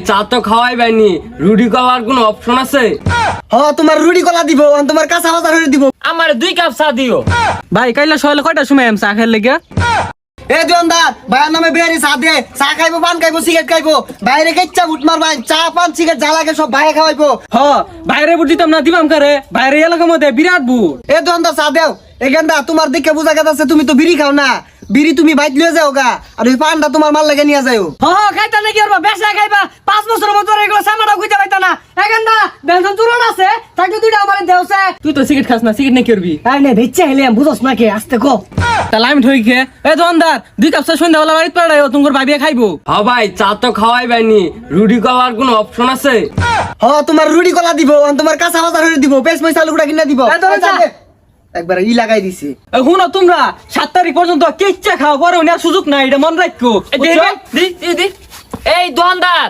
চা তো খাওয়াই বাইনি, রুটি খাওয়ার কোনো অপশন আছে? তোমার রুটি কলা দিব, তোমার কাঁচা বাজার হয়ে দিব। আমার 2 কাপ চা দিও। ভাই কাইলা সকালে কয়টার সময় চা খাইলে লেগে? এ দোকানদার, ভাইয়ের নামে বেরি চা দে, চা খাইবো, পান খাইবো, সিগারেট খাইবো, বাইরে কেচ্চা বুট মারবাই, চা পান সিগারেট যা লাগে সব ভাইয়ে খাওয়াইবো। বাইরে বুট দিতাম না, দিবাম কারে? বাইরে এলাকার মধ্যে বিরাট বুট। এ দোকানদার চা দেও। এখানটা তোমার দিকে বুঝা গেছে তুমি তো বিড়ি খাও না, বিড়ি তুমি বাইক লিয়ে যাও গা, আর ওই পানটা তোমার মাল লাগে নিয়ে যাও। খাইতা নাকি আর বেসা খাইবা 5 বছরের মতো এগুলো সামাটা কইতে পাইতা না। এখানটা বেনজন চুরন আছে, তাকে দুইটা আমারে দেওছে। তুই তো সিগারেট খাস না, সিগারেট নাকি করবি? আই নে বেচ্চা হেলিয়াম বুঝছ না কে, আস্তে কো। তাহলে আমি ঠই খে এ দোকানদার 2 কাপ চা সন্ধ্যাবেলা বাড়িতে পাঠাইও, তোমার ভাবিয়ে খাইবো। ভাই চা তো খাওয়াই বাইনি, রুটি খাওয়ার কোনো অপশন আছে? তোমার রুটি কলা দিব, তোমার কাঁচা বাজার হয়ে দিব, বেশ পয়সা লুকুটা কিনা দিব। একবার ই লাগাই দিছি। শুনো তোমরা 7 তারিখ পর্যন্ত কিচ্ছা খাও, পরে আর সুযোগ নাই, এটা মনে রাখো। এই দোকানদার,